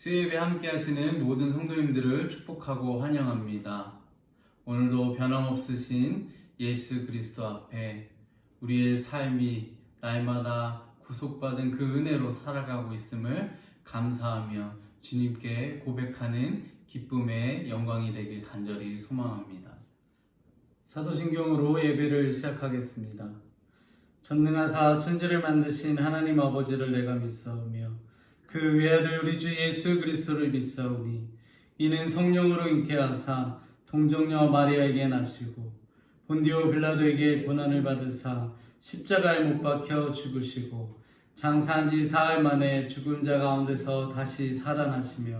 수요예배 함께 하시는 모든 성도님들을 축복하고 환영합니다. 오늘도 변함없으신 예수 그리스도 앞에 우리의 삶이 날마다 구속받은 그 은혜로 살아가고 있음을 감사하며 주님께 고백하는 기쁨의 영광이 되길 간절히 소망합니다. 사도신경으로 예배를 시작하겠습니다. 전능하사 천지를 만드신 하나님 아버지를 내가 믿사오며 그 외아들 우리 주 예수 그리스도를 믿사오니 이는 성령으로 잉태하사 동정녀 마리아에게 나시고 본디오 빌라도에게 고난을 받으사 십자가에 못 박혀 죽으시고 장사한 지 사흘 만에 죽은 자 가운데서 다시 살아나시며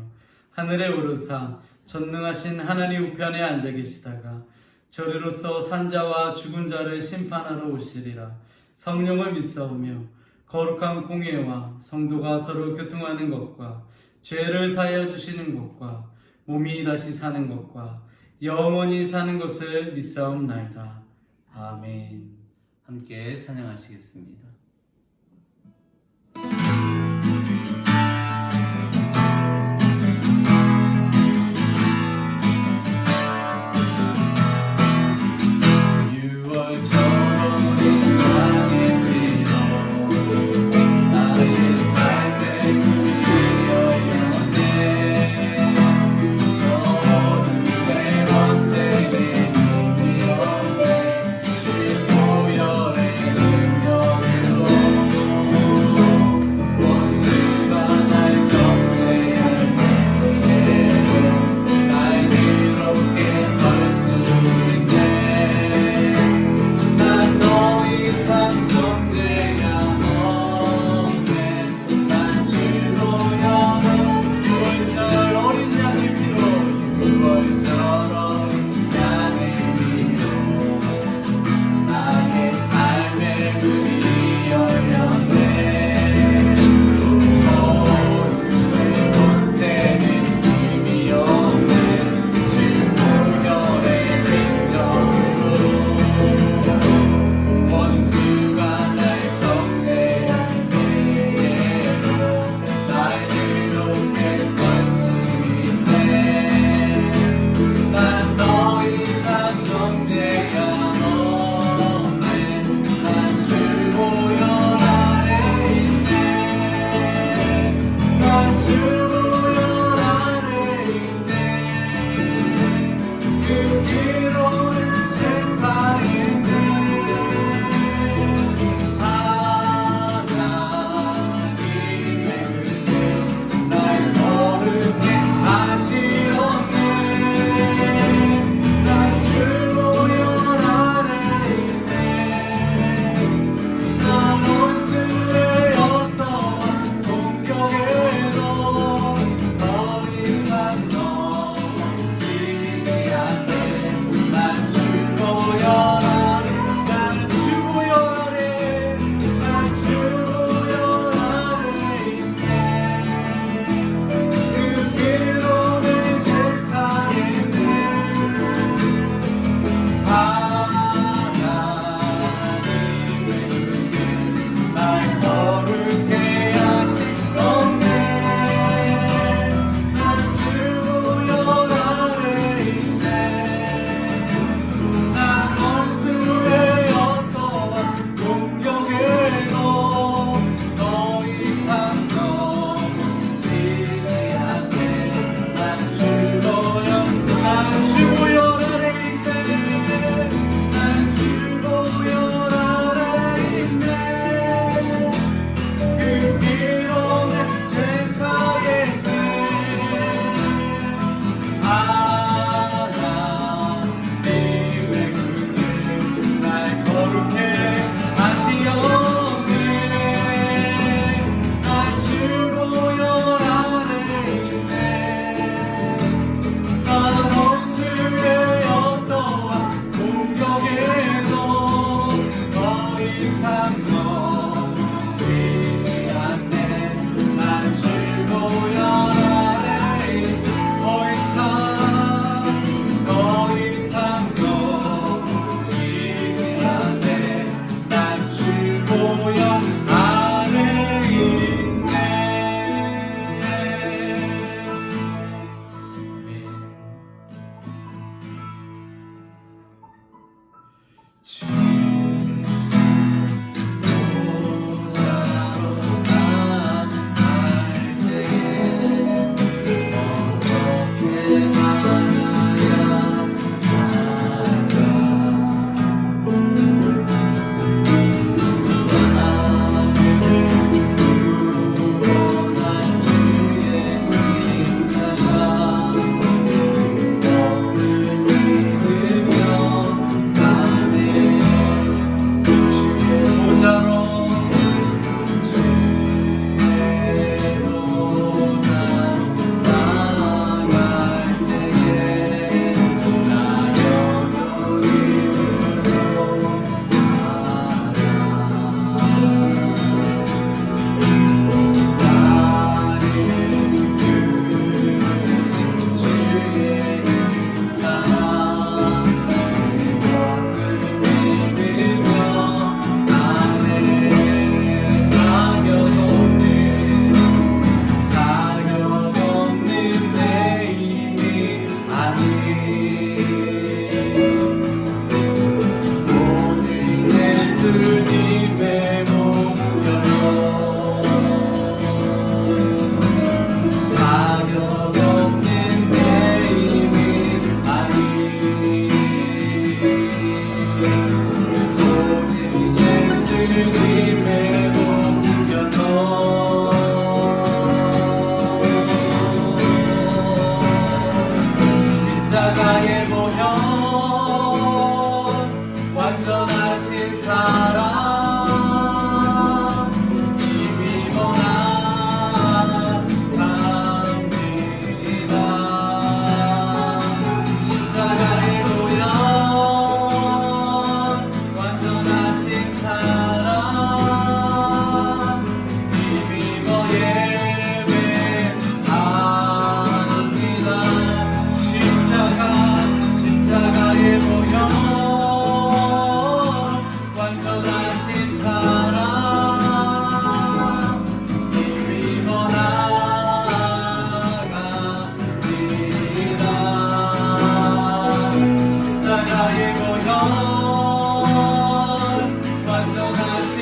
하늘에 오르사 전능하신 하나님 우편에 앉아 계시다가 저리로서 산자와 죽은 자를 심판하러 오시리라. 성령을 믿사오며 거룩한 공예와 성도가 서로 교통하는 것과 죄를 사하여 주시는 것과 몸이 다시 사는 것과 영원히 사는 것을 믿사옵나이다. 아멘. 함께 찬양하시겠습니다.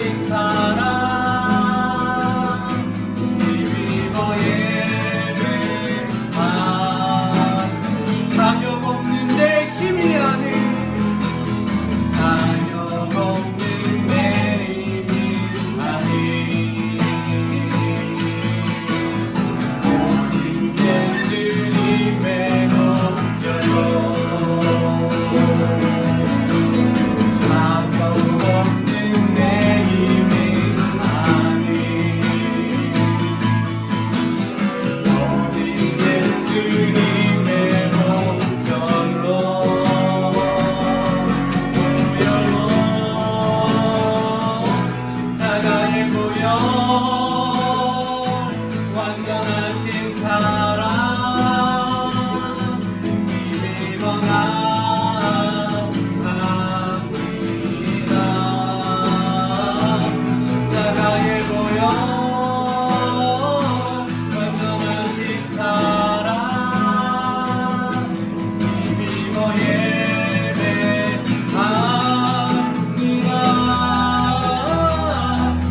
원정하신 사랑 힘입어 예배하 자격 없는데 힘이 아닌 자격 없는 내 힘이 아닌 오직 예수님의 목적으로 자격 없는 내 힘이 아닌 오직 예수님의 목적으로 십자가의 보혈 완전하신 사랑 힘입어 나갑니다. 십자가의 보혈 완전하신 사랑 힘입어 예배합니다.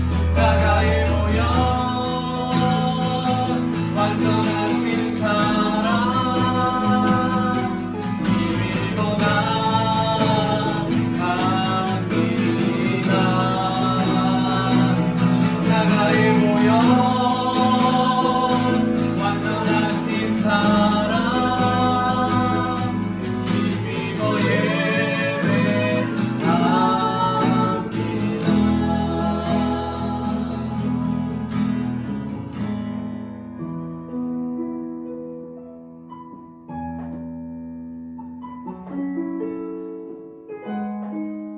십자가의 보혈 완전하신 사랑 힘입어 나갑니다. 십자가의 보혈 완전하신 사랑 힘입어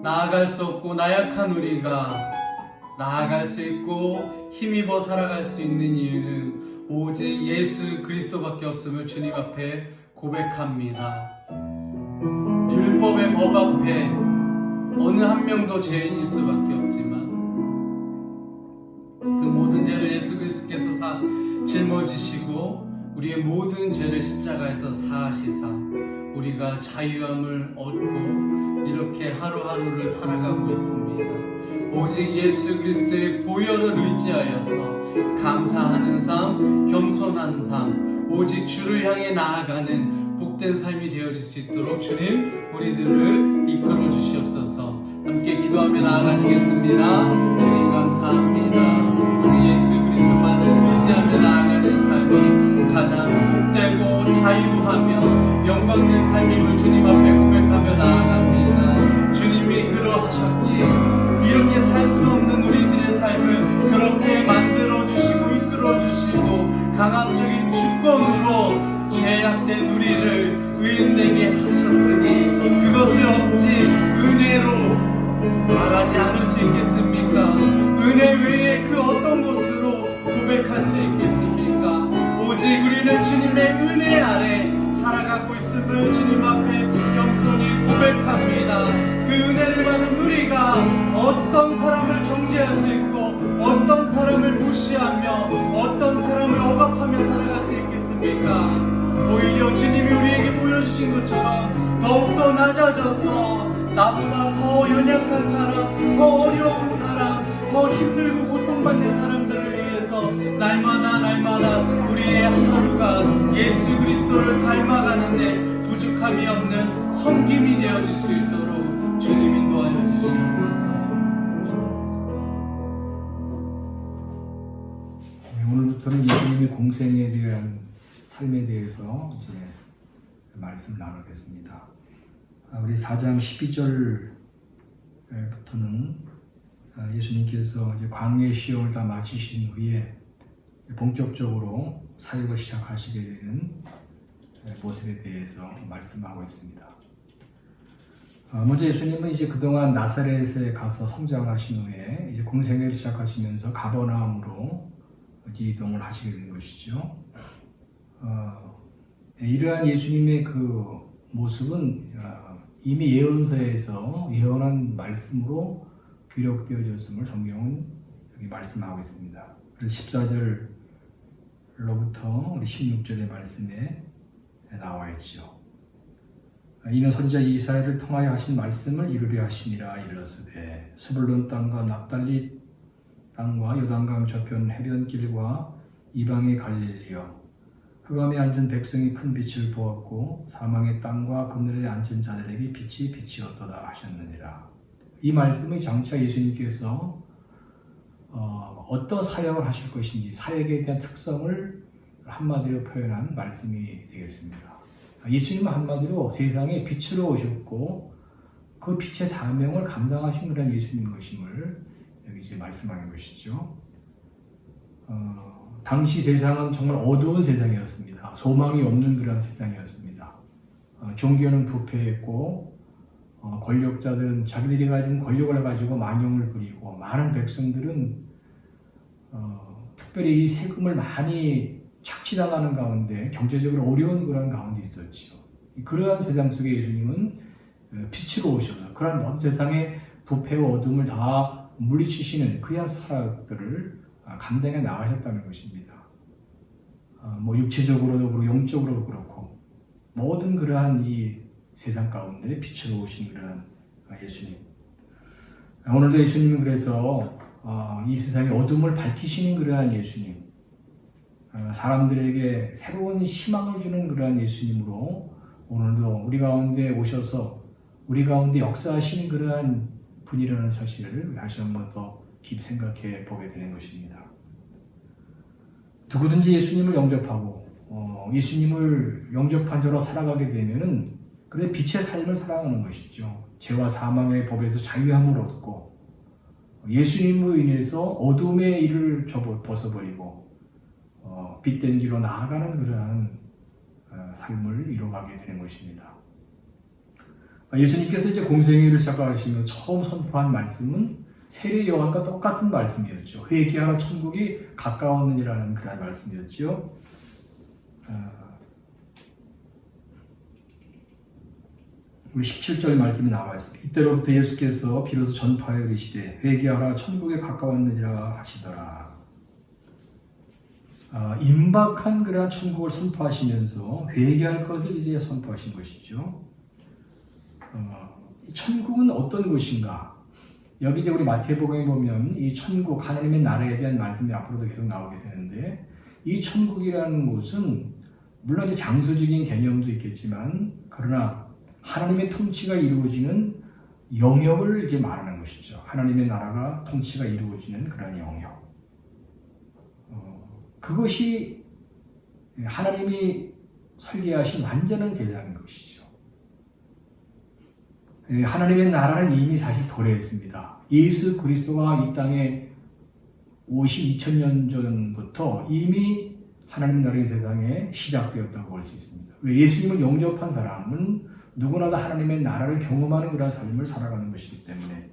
나아갈 수 없고 나약한 우리가 나아갈 수 있고 힘입어 살아갈 수 있는 이유는 오직 예수 그리스도밖에 없음을 주님 앞에 고백합니다. 율법의 법 앞에 어느 한 명도 죄인일 수밖에 없지만 그 모든 죄를 예수 그리스도께서 짊어지시고 우리의 모든 죄를 십자가에서 사하시사 우리가 자유함을 얻고 이렇게 하루하루를 살아가고 있습니다. 오직 예수 그리스도의 보혈을 의지하여서 감사하는 삶, 겸손한 삶, 오직 주를 향해 나아가는 복된 삶이 되어질 수 있도록 주님 우리들을 이끌어 주시옵소서. 함께 기도하며 나아가시겠습니다. 주님 감사합니다. 오직 예수 그리스도만을 의지하며 나아가는 삶이 가장 복되고 자유하며 영광된 삶임을 주님 앞에 고백하며 나아갑니다. 주님이 그러하셨기에 이렇게 살 수 없는 우리들의 삶을 그렇게 만들어주시고 이끌어주시고 강압적인 주권으로 죄악된 우리를 의인되게 하셨으니 그것을 어찌 은혜로 말하지 않을 수 있겠습니까? 은혜 외에 그 어떤 것으로 고백할 수 있겠습니까? 오직 우리는 주님의 은혜 아래 살아가고 있음을 주님 앞에 겸손히 고백합니다. 그 은혜를 받은 우리가 어떤 사람을 정죄할 수 있고 어떤 사람을 무시하며 어떤 사람을 억압하며 살아갈 수 있겠습니까? 오히려 주님이 우리에게 보여주신 것처럼 더욱더 낮아져서 나보다 더 연약한 사람, 더 어려운 사람, 더 힘들고 고통받는 사람들을 위해서 날마다 우리의 하루가 예수 그리스도를 닮아가는데 부족함이 없는 섬김이 되어질 수 있도록 주님 인도하여 주시옵소서. 오늘부터는 예수님의 공생에 대한 삶에 대해서 이제 말씀 나누겠습니다. 우리 4장 12절부터는 예수님께서 이제 광야의 시험을 다 마치신 후에 본격적으로 사역을 시작하시게 되는 모습에 대해서 말씀하고 있습니다. 먼저 예수님은 이제 그동안 나사렛에 가서 성장하신 후에 이제 공생애를 시작하시면서 가버나움으로 이제 이동을 하시게 된 것이죠. 이러한 예수님의 그 모습은 이미 예언서에서 예언한 말씀으로 기록되어졌음을 성경은 여기 말씀하고 있습니다. 그래서 14절로부터 우리 16절의 말씀에 나와 있죠. 이는 선지자 이사야를 통하여 하신 말씀을 이루려 하심이라. 이르렀으되 스불론 땅과 납달리 땅과 요단강 저편 해변길과 이방의 갈릴리여 흑암에 앉은 백성이 큰 빛을 보았고 사망의 땅과 그늘에 앉은 자들에게 빛이 비치었도다 하셨느니라. 이 말씀은 장차 예수님께서 어떤 사역을 하실 것인지 사역에 대한 특성을 한마디로 표현한 말씀이 되겠습니다. 예수님은 한마디로 세상에 빛으로 오셨고 그 빛의 사명을 감당하신 그런 예수님 것임을 여기 이제 말씀하는 것이죠. 당시 세상은 정말 어두운 세상이었습니다. 소망이 없는 그런 세상이었습니다. 종교는 부패했고 권력자들은 자기들이 가진 권력을 가지고 만용을 부리고 많은 백성들은 특별히 이 세금을 많이 착취당하는 가운데 경제적으로 어려운 그런 가운데 있었죠. 그러한 세상 속에 예수님은 빛으로 오셔서 그러한 모든 세상의 부패와 어둠을 다 물리치시는 그러한 사역들을 감당해 나가셨다는 것입니다. 뭐 육체적으로도 그렇고 영적으로도 그렇고 모든 그러한 이 세상 가운데 빛으로 오신 그러한 예수님. 오늘도 예수님은 그래서 이 세상의 어둠을 밝히시는 그러한 예수님, 사람들에게 새로운 희망을 주는 그러한 예수님으로 오늘도 우리 가운데 오셔서 우리 가운데 역사하시는 그러한 분이라는 사실을 다시 한번 더 깊이 생각해 보게 되는 것입니다. 누구든지 예수님을 영접하고 예수님을 영접한 자로 살아가게 되면은 그래 빛의 삶을 살아가는 것이죠. 죄와 사망의 법에서 자유함을 얻고 예수님으로 인해서 어둠의 일을 벗어버리고 빛된 길로 나아가는 그러한 삶을 이뤄가게 되는 것입니다. 예수님께서 이제 공생애를 시작하시며 처음 선포한 말씀은 세례 요한과 똑같은 말씀이었죠. 회개하라 천국이 가까웠느니라는 그런 말씀이었죠. 우리 17절 말씀이 나와 있습니다. 이때로부터 예수께서 비로소 전파하여 이르시되 회개하라 천국에 가까웠느니라 하시더라. 임박한 그러한 천국을 선포하시면서 회개할 것을 이제 선포하신 것이죠. 천국은 어떤 곳인가? 여기 이제 우리 마태복음에 보면 이 천국, 하나님의 나라에 대한 말씀이 앞으로도 계속 나오게 되는데 이 천국이라는 곳은 물론 이제 장소적인 개념도 있겠지만 그러나 하나님의 통치가 이루어지는 영역을 이제 말하는 것이죠. 하나님의 나라가 통치가 이루어지는 그런 영역. 그것이 하나님이 설계하신 완전한 세상인 것이죠. 하나님의 나라는 이미 사실 도래했습니다. 예수 그리스도가 이 땅에 오시 2000년 전부터 이미 하나님 나라의 세상에 시작되었다고 볼 수 있습니다. 예수님을 영접한 사람은 누구나 다 하나님의 나라를 경험하는 그런 삶을 살아가는 것이기 때문에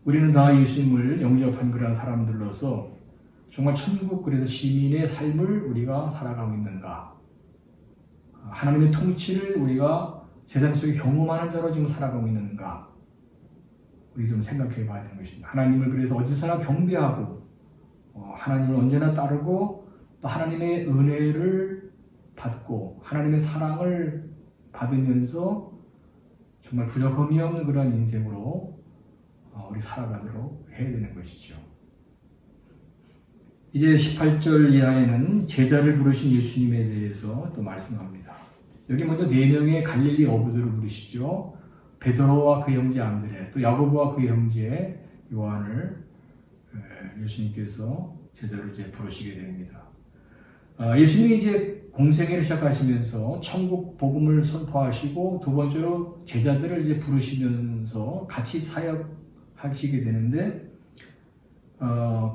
우리는 다 예수님을 영접한 그런 사람들로서 정말 천국 그래서 시민의 삶을 우리가 살아가고 있는가? 하나님의 통치를 우리가 세상 속에 경험하는 자로 지금 살아가고 있는가? 우리 좀 생각해 봐야 되는 것입니다. 하나님을 그래서 어디서나 경배하고 하나님을 언제나 따르고 또 하나님의 은혜를 받고 하나님의 사랑을 받으면서 정말 부족함이 없는 그런 인생으로 우리 살아가도록 해야 되는 것이죠. 이제 18절 이하에는 제자를 부르신 예수님에 대해서 또 말씀합니다. 여기 먼저 4명의 갈릴리 어부들을 부르시죠. 베드로와 그 형제 안드레, 또 야고보와 그 형제 요한을 예수님께서 제자로 이제 부르시게 됩니다. 예수님이 이제 공생애를 시작하시면서 천국 복음을 선포하시고 두 번째로 제자들을 이제 부르시면서 같이 사역하시게 되는데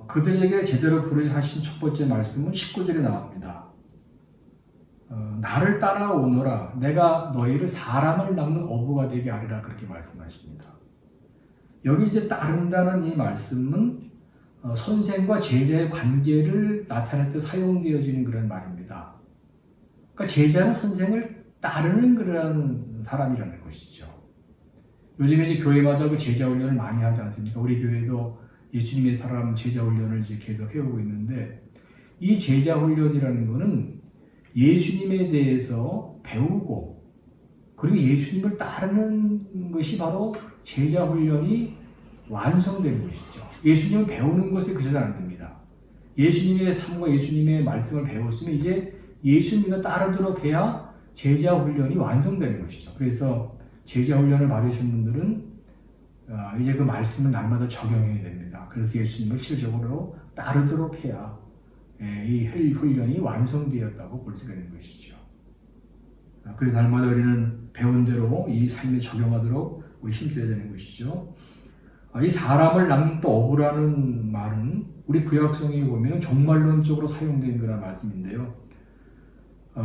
그들에게 제대로 부르신 첫 번째 말씀은 19절에 나옵니다. 나를 따라오너라 내가 너희를 사람을 낚는 어부가 되게 하리라 그렇게 말씀하십니다. 여기 이제 따른다는 이 말씀은 선생과 제자의 관계를 나타낼 때 사용되어지는 그런 말입니다. 그러니까 제자는 선생을 따르는 그런 사람이라는 것이죠. 요즘에 이제 교회마다 그 제자 훈련을 많이 하지 않습니까? 우리 교회도 예수님의 사람 제자 훈련을 이제 계속 해오고 있는데 이 제자 훈련이라는 것은 예수님에 대해서 배우고 그리고 예수님을 따르는 것이 바로 제자 훈련이 완성되는 것이죠. 예수님을 배우는 것에 그쳐서는 안 됩니다. 예수님의 삶과 예수님의 말씀을 배웠으면 이제 예수님과 따르도록 해야 제자 훈련이 완성되는 것이죠. 그래서 제자 훈련을 받으신 분들은 이제 그 말씀을 날마다 적용해야 됩니다. 그래서 예수님을 실질적으로 따르도록 해야 이 훈련이 완성되었다고 볼 수가 있는 것이죠. 그래서 날마다 우리는 배운 대로 이 삶에 적용하도록 우리 힘써야 되는 것이죠. 이 사람을 낚는 어부라는 말은 우리 구약성에 보면 종말론적으로 사용된 그런 말씀인데요.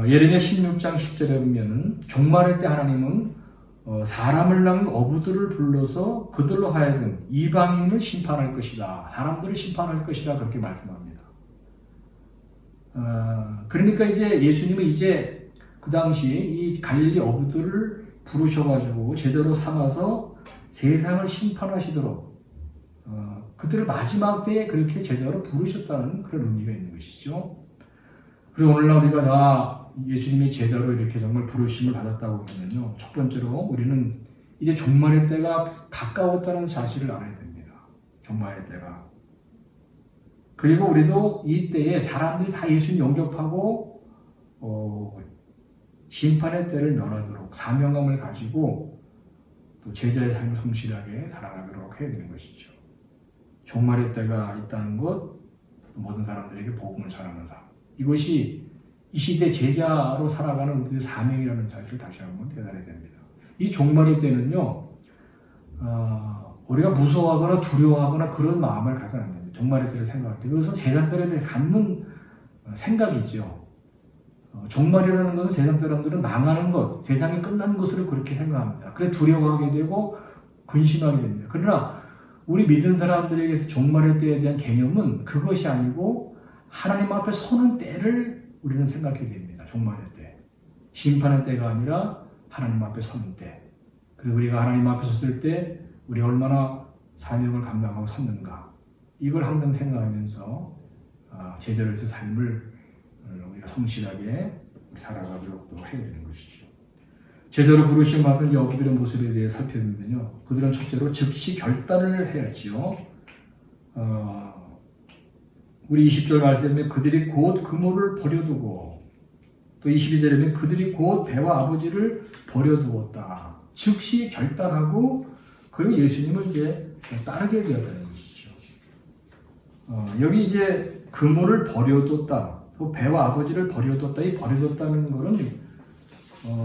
예레미야 16장 10절에 보면 종말의 때 하나님은 사람을 낚는 어부들을 불러서 그들로 하여금 이방인을 심판할 것이다. 사람들을 심판할 것이다. 그렇게 말씀합니다. 그러니까 이제 예수님은 이제 그 당시 이 갈릴리 어부들을 부르셔가지고 제대로 삼아서 세상을 심판하시도록 그들을 마지막 때에 그렇게 제대로 부르셨다는 그런 의미가 있는 것이죠. 그리고 오늘날 우리가 다 예수님의 제자로 이렇게 정말 부르심을 받았다고 하면요. 첫 번째로 우리는 이제 종말의 때가 가까웠다는 사실을 알아야 됩니다. 종말의 때가. 그리고 우리도 이 때에 사람들이 다 예수님 영접하고 심판의 때를 면하도록 사명감을 가지고 또 제자의 삶을 성실하게 살아가도록 해야 되는 것이죠. 종말의 때가 있다는 것, 모든 사람들에게 복음을 전하는 삶. 이것이 이 시대 제자로 살아가는 우리의 사명이라는 사실을 다시 한번 깨달아야 됩니다. 이 종말의 때는요, 우리가 무서워하거나 두려워하거나 그런 마음을 가져야 안 됩니다. 종말의 때를 생각할 때. 그것은 세상 사람들이 갖는 생각이죠. 종말이라는 것은 세상 사람들은 망하는 것, 세상이 끝나는 것으로 그렇게 생각합니다. 그래 두려워하게 되고 근심하게 됩니다. 그러나 우리 믿는 사람들에게서 종말의 때에 대한 개념은 그것이 아니고 하나님 앞에 서는 때를 우리는 생각해야 됩니다. 종말의 때. 심판의 때가 아니라 하나님 앞에 서는 때. 그리고 우리가 하나님 앞에 섰을 때 우리 얼마나 사명을 감당하고 섰는가. 이걸 항상 생각하면서 제자로서의 삶을 우리가 성실하게 살아가도록 또 해야 되는 것이죠. 제대로 부르심 받은 어부들의 모습에 대해 살펴보면요. 그들은 첫째로 즉시 결단을 해야지요. 우리 20절 말씀에 그들이 곧 그물을 버려두고 또 22절에 보면 그들이 곧 배와 아버지를 버려두었다. 즉시 결단하고 그리고 예수님을 이제 따르게 되었다는 것이죠. 여기 이제 그물을 버려뒀다. 또 배와 아버지를 버려뒀다. 이 버려뒀다는 것은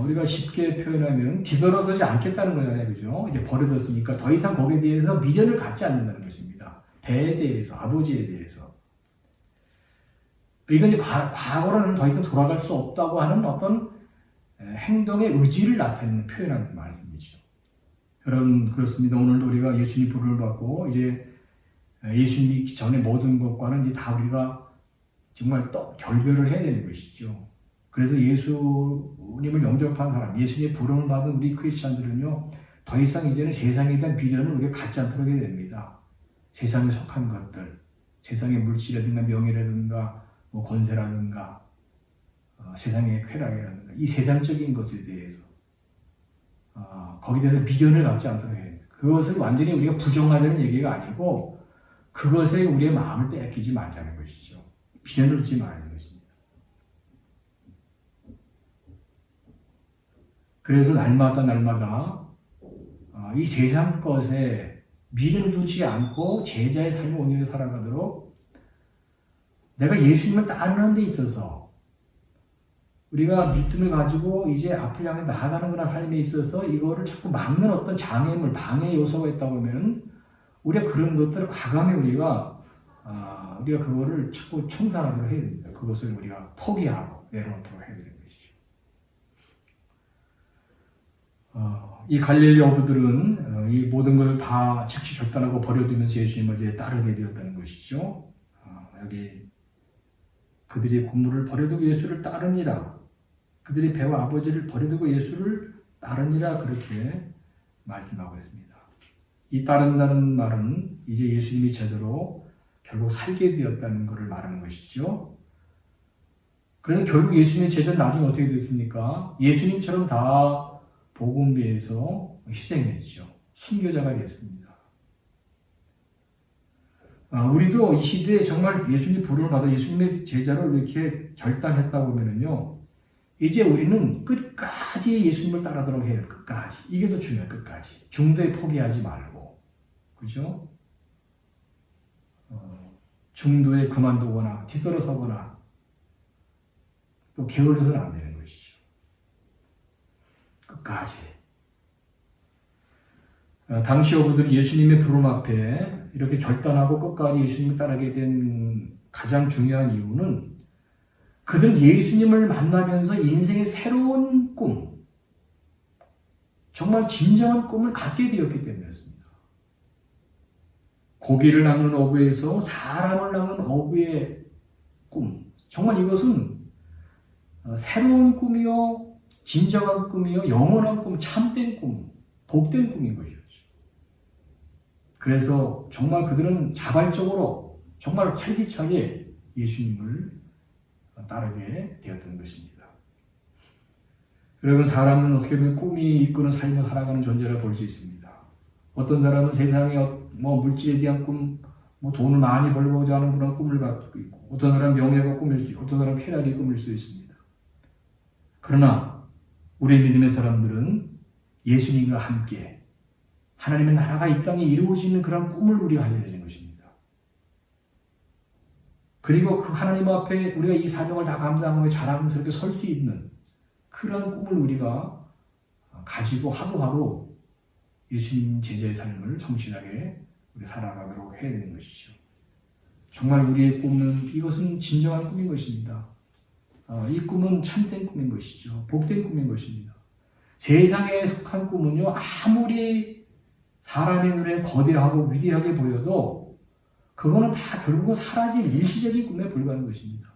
우리가 쉽게 표현하면 뒤돌아서지 않겠다는 거잖아요. 그죠? 이제 버려뒀으니까 더 이상 거기에 대해서 미련을 갖지 않는다는 것입니다. 배에 대해서, 아버지에 대해서. 이건 이제 과거로는 더 이상 돌아갈 수 없다고 하는 어떤 행동의 의지를 나타내는 표현하는 말씀이죠. 여러분, 그렇습니다. 오늘도 우리가 예수님 부름을 받고 이제 예수님이 전에 모든 것과는 이제 다 우리가 정말 또 결별을 해야 되는 것이죠. 그래서 예수님을 영접한 사람, 예수님의 부름을 받은 우리 크리스찬들은요, 더 이상 이제는 세상에 대한 미련을 우리가 갖지 않도록 해야 됩니다. 세상에 속한 것들, 세상의 물질이라든가 명예라든가 뭐 권세라든가 세상의 쾌락이라든가 이 세상적인 것에 대해서 거기에 대해서 미련을 갖지 않도록 해야 됩니다. 그것을 완전히 우리가 부정하자는 얘기가 아니고 그것에 우리의 마음을 뺏기지 말자는 것이죠. 미련을 두지 말라는 것입니다. 그래서 날마다 이 세상 것에 미련을 두지 않고 제자의 삶을 온전히 살아가도록 내가 예수님을 따르는 데 있어서 우리가 믿음을 가지고 이제 앞을 향해 나아가는 거나 삶에 있어서 이거를 자꾸 막는 어떤 장애물, 방해 요소가 있다고 하면 우리가 그런 것들을 과감히 우리가 그거를 자꾸 청산하도록 해야 됩니다. 그것을 우리가 포기하고 내려놓도록 해야 되는 것이죠. 이 갈릴리 어부들은 이 모든 것을 다 즉시 결단하고 버려두면서 예수님을 이제 따르게 되었다는 것이죠. 여기 그들이 그물을 버려두고 예수를 따르니라. 그들이 배와 아버지를 버려두고 예수를 따르니라 그렇게 말씀하고 있습니다. 이 따른다는 말은 이제 예수님이 제대로 결국 살게 되었다는 것을 말하는 것이죠. 그래서 결국 예수님의 제자는 나중에 어떻게 됐습니까? 예수님처럼 다 복음 위해서 희생했죠. 순교자가 됐습니다. 우리도 이 시대에 정말 예수님 부름을 받아 예수님의 제자로 이렇게 결단했다고 하면은요, 이제 우리는 끝까지 예수님을 따르도록 해요. 끝까지. 이게 더 중요해요. 끝까지. 중도에 포기하지 말고. 그죠? 중도에 그만두거나 뒤돌아서거나 또 게을러서는 안 되는 것이죠. 끝까지. 당시 어부들이 예수님의 부름 앞에 이렇게 결단하고 끝까지 예수님을 따르게 된 가장 중요한 이유는 그들은 예수님을 만나면서 인생의 새로운 꿈, 정말 진정한 꿈을 갖게 되었기 때문이었습니다. 고기를 낚는 어부에서 사람을 낚는 어부의 꿈, 정말 이것은 새로운 꿈이요, 진정한 꿈이요, 영원한 꿈, 참된 꿈, 복된 꿈인 것이었죠. 그래서 정말 그들은 자발적으로 정말 활기차게 예수님을 따르게 되었던 것입니다. 여러분, 사람은 어떻게 보면 꿈이 이끄는 삶을 살아가는 존재라 볼 수 있습니다. 어떤 사람은 세상에 물질에 대한 꿈, 돈을 많이 벌고자 하는 그런 꿈을 갖고 있고, 어떤 사람은 명예가 꿈일 수 있고, 어떤 사람은 쾌락이 꿈일 수 있습니다. 그러나 우리 믿음의 사람들은 예수님과 함께 하나님의 나라가 이 땅에 이루어지는 그런 꿈을 우리가 하게 되는 것입니다. 그리고 그 하나님 앞에 우리가 이 사명을 다 감당하며 자랑스럽게 설 수 있는 그런 꿈을 우리가 가지고 하루하루 예수님 제자의 삶을 성실하게 우리 살아가도록 해야 되는 것이죠. 정말 우리의 꿈은 이것은 진정한 꿈인 것입니다. 이 꿈은 참된 꿈인 것이죠. 복된 꿈인 것입니다. 세상에 속한 꿈은요, 아무리 사람의 눈에 거대하고 위대하게 보여도 그거는 다 결국은 사라질 일시적인 꿈에 불과한 것입니다.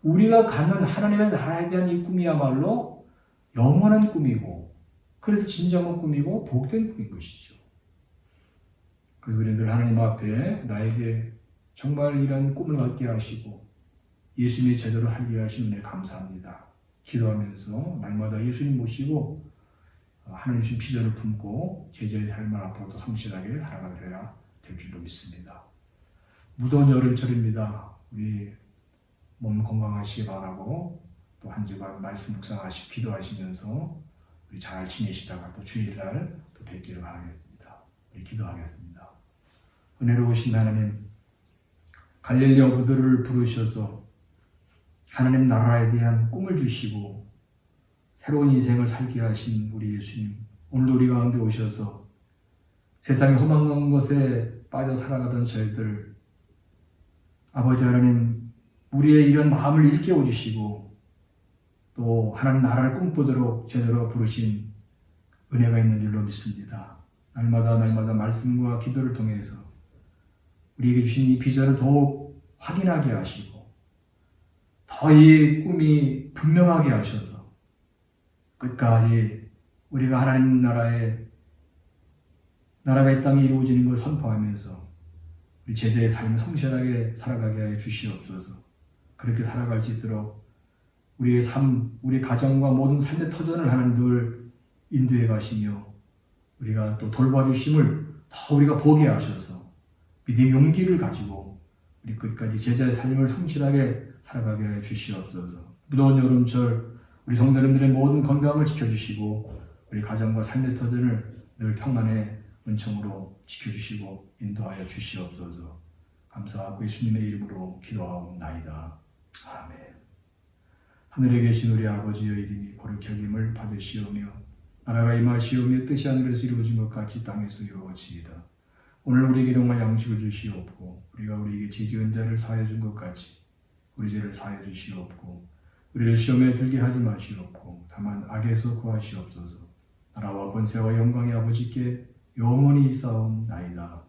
우리가 갖는 하나님의 나라에 대한 이 꿈이야말로 영원한 꿈이고, 그래서 진정한 꿈이고 복된 꿈인 것이죠. 그래서 우리들 하나님 앞에 나에게 정말 이런 꿈을 갖게 하시고 예수님의 제대로 살게 하신 은혜 감사합니다. 기도하면서 날마다 예수님 모시고 하나님 주신 비전을 품고 제자의 삶을 앞으로도 성실하게 살아가야 될 줄로 믿습니다. 무더운 여름철입니다. 우리 몸 건강하시기 바라고 또 한 주간 말씀 묵상하시고 기도하시면서 우리 잘 지내시다가 또 주일날 또 뵙기를 바라겠습니다. 우리 기도하겠습니다. 은혜로우신 하나님, 갈릴리 어부들을 부르셔서 하나님 나라에 대한 꿈을 주시고 새로운 인생을 살게 하신 우리 예수님, 오늘도 우리 가운데 오셔서 세상의 험한 것에 빠져 살아가던 저희들, 아버지 하나님, 우리의 이런 마음을 일깨워 주시고 또 하나님 나라를 꿈꾸도록 제대로 부르신 은혜가 있는 줄로 믿습니다. 날마다 말씀과 기도를 통해서 우리에게 주신 이 비전을 더욱 확인하게 하시고 더 이 꿈이 분명하게 하셔서 끝까지 우리가 하나님 나라가 이 땅에 이루어지는 것을 선포하면서 우리 제자의 삶을 성실하게 살아가게 하여 주시옵소서. 그렇게 살아갈 수 있도록 우리의 삶, 우리 가정과 모든 삶의 터전을 하나님 늘 인도해 가시며 우리가 또 돌봐주심을 더 우리가 보게 하셔서 믿음의 용기를 가지고 우리 끝까지 제자의 삶을 성실하게 살아가게 하여 주시옵소서. 무더운 여름철 우리 성도님들의 모든 건강을 지켜주시고 우리 가정과 삶의 터전을 늘 평안의 은총으로 지켜주시고 인도하여 주시옵소서. 감사하고 예수님의 이름으로 기도하옵나이다. 아멘. 하늘에 계신 우리 아버지의 이름이 거룩히 여김을 받으시오며 나라가 임하시오며 뜻이 하늘에서 이루어진 것 같이 땅에서 이루어지이다. 오늘 우리에게 일용할 양식을 주시옵고 우리가 우리에게 죄 지은 자를 사하여 준 것 같이 우리 죄를 사하여 주시옵고 우리를 시험에 들게 하지 마시옵고 다만 악에서 구하시옵소서. 나라와 권세와 영광의 아버지께 영원히 있사옵나이다.